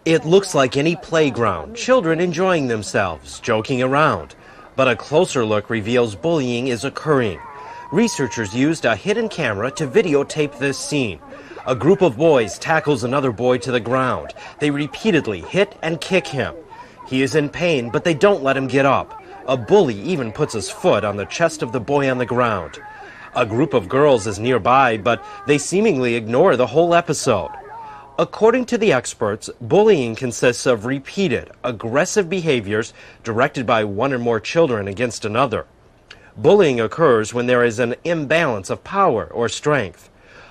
It looks like any playground, children enjoying themselves, joking around. But a closer look reveals bullying is occurring. Researchers used a hidden camera to videotape this scene. A group of boys tackles another boy to the ground. They repeatedly hit and kick him. He is in pain, but they don't let him get up. A bully even puts his foot on the chest of the boy on the ground. A group of girls is nearby, but they seemingly ignore the whole episode. According to the experts, bullying consists of repeated, aggressive behaviors directed by one or more children against another. Bullying occurs when there is an imbalance of power or strength.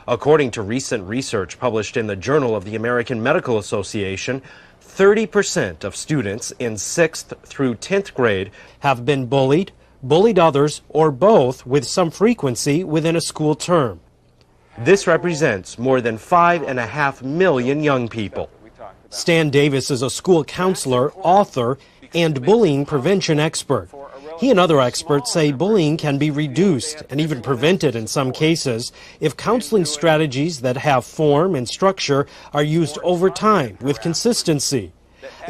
According to recent research published in the Journal of the American Medical Association, 30% of students in 6th through 10th grade have been bullied, bullied others, or both with some frequency within a school term. This represents more than 5.5 million young people. Stan Davis is a school counselor, author, and bullying prevention expert. He and other experts say bullying can be reduced and even prevented in some cases if counseling strategies that have form and structure are used over time with consistency.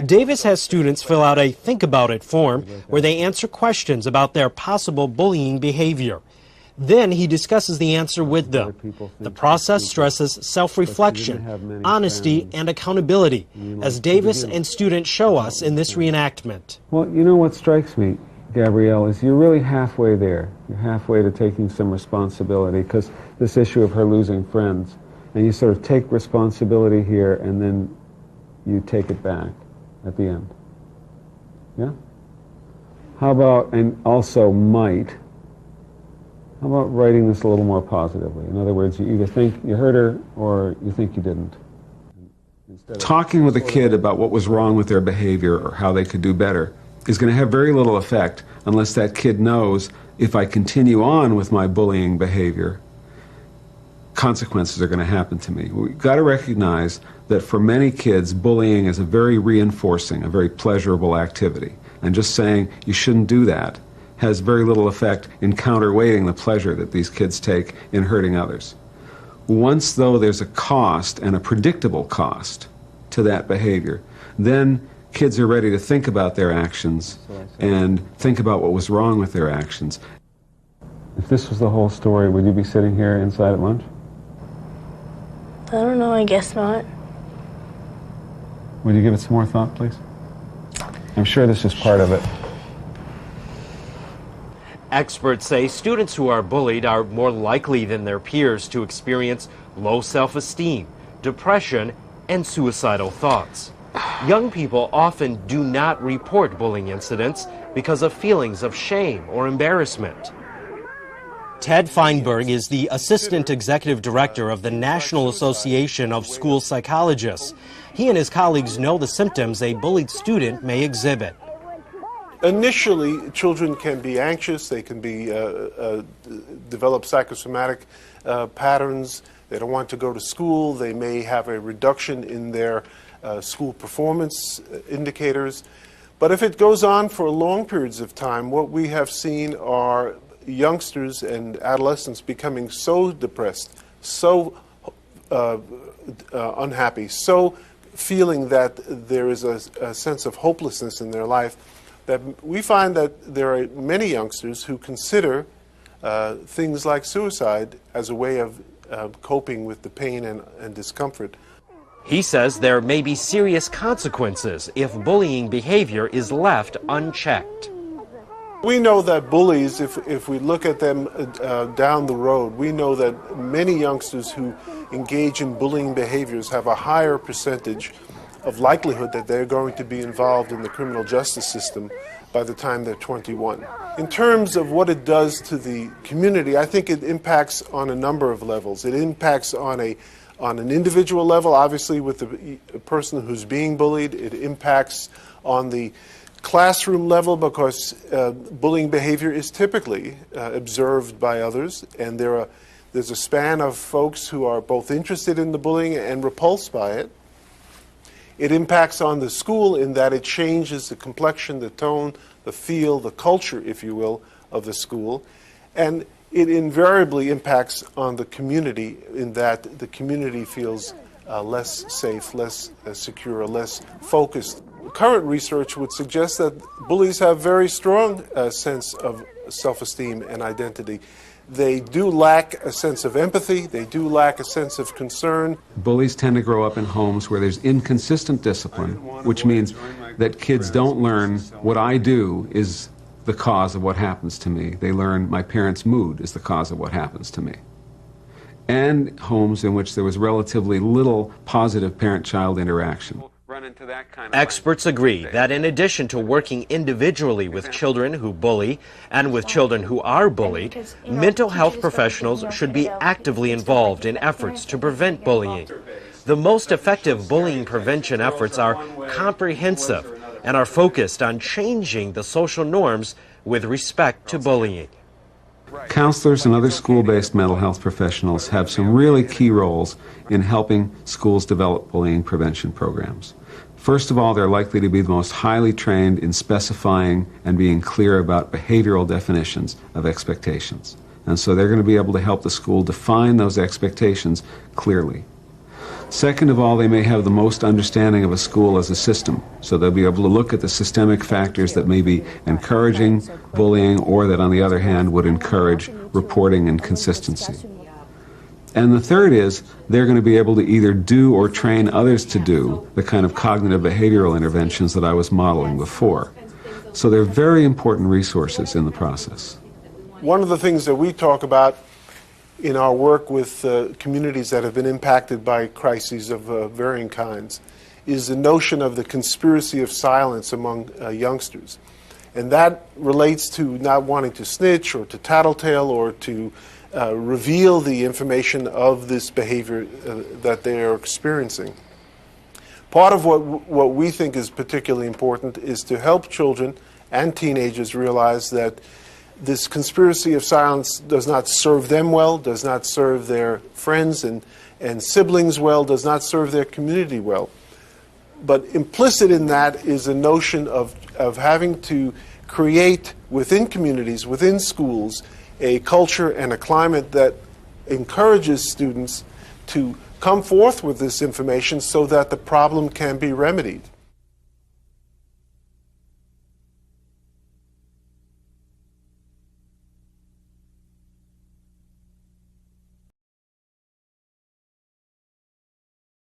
Davis has students fill out a Think About It form where they answer questions about their possible bullying behavior. Then he discusses the answer with them. The process stresses self-reflection, honesty, and accountability, as Davis and students show us in this reenactment. Well, you know what strikes me, Gabrielle, is you're really halfway there. You're halfway to taking some responsibility, because this issue of her losing friends, and you sort of take responsibility here and then you take it back at the end. Yeah? How about, and also might, how about writing this a little more positively? In other words, you either think you hurt her or you think you didn't. Talking with a kid about what was wrong with their behavior or how they could do better is going to have very little effect unless that kid knows, if I continue on with my bullying behavior, consequences are going to happen to me. We've got to recognize that for many kids, bullying is a very reinforcing, a very pleasurable activity. And just saying you shouldn't do that has very little effect in counterweighting the pleasure that these kids take in hurting others. Once, though, there's a cost, and a predictable cost, to that behavior, then kids are ready to think about their actions and think about what was wrong with their actions. If this was the whole story, would you be sitting here inside at lunch? I don't know, I guess not. Would you give it some more thought, please? I'm sure this is part of it. Experts say students who are bullied are more likely than their peers to experience low self-esteem, depression, and suicidal thoughts. Young people often do not report bullying incidents because of feelings of shame or embarrassment. Ted Feinberg is the Assistant Executive Director of the National Association of School Psychologists. He and his colleagues know the symptoms a bullied student may exhibit. Initially, children can be anxious, they can be develop psychosomatic patterns, they don't want to go to school, they may have a reduction in their school performance indicators. But if it goes on for long periods of time, what we have seen are youngsters and adolescents becoming so depressed, so unhappy, so feeling that there is a sense of hopelessness in their life, that we find that there are many youngsters who consider things like suicide as a way of coping with the pain and discomfort. He says there may be serious consequences if bullying behavior is left unchecked. We know that bullies, if we look at them down the road, we know that many youngsters who engage in bullying behaviors have a higher percentage of likelihood that they're going to be involved in the criminal justice system by the time they're 21. In terms of what it does to the community, I think it impacts on a number of levels. It impacts on an individual level, obviously with the person who's being bullied. It impacts on the classroom level because bullying behavior is typically observed by others, and there's a span of folks who are both interested in the bullying and repulsed by it. It impacts on the school in that it changes the complexion, the tone, the feel, the culture, if you will, of the school. And it invariably impacts on the community in that the community feels less safe, less secure, less focused. Current research would suggest that bullies have very strong sense of self-esteem and identity. They do lack a sense of empathy, they do lack a sense of concern. Bullies tend to grow up in homes where there's inconsistent discipline, which means that kids don't learn what I do is the cause of what happens to me. They learn my parents' mood is the cause of what happens to me. And homes in which there was relatively little positive parent-child interaction. Experts agree that in addition to working individually with children who bully and with children who are bullied, mental health professionals should be actively involved in efforts to prevent bullying. The most effective bullying prevention efforts are comprehensive and are focused on changing the social norms with respect to bullying. Counselors and other school-based mental health professionals have some really key roles in helping schools develop bullying prevention programs. First of all, they're likely to be the most highly trained in specifying and being clear about behavioral definitions of expectations. And so they're going to be able to help the school define those expectations clearly. Second of all, they may have the most understanding of a school as a system, so they'll be able to look at the systemic factors that may be encouraging bullying or that, on the other hand, would encourage reporting and consistency. And the third is they're going to be able to either do or train others to do the kind of cognitive behavioral interventions that I was modeling before. So they're very important resources in the process. One of the things that we talk about in our work with communities that have been impacted by crises of varying kinds is the notion of the conspiracy of silence among youngsters. And that relates to not wanting to snitch or to tattletale or to reveal the information of this behavior that they are experiencing. Part of what we think is particularly important is to help children and teenagers realize that this conspiracy of silence does not serve them well, does not serve their friends and siblings well, does not serve their community well. But implicit in that is a notion of having to create within communities, within schools, a culture and a climate that encourages students to come forth with this information so that the problem can be remedied.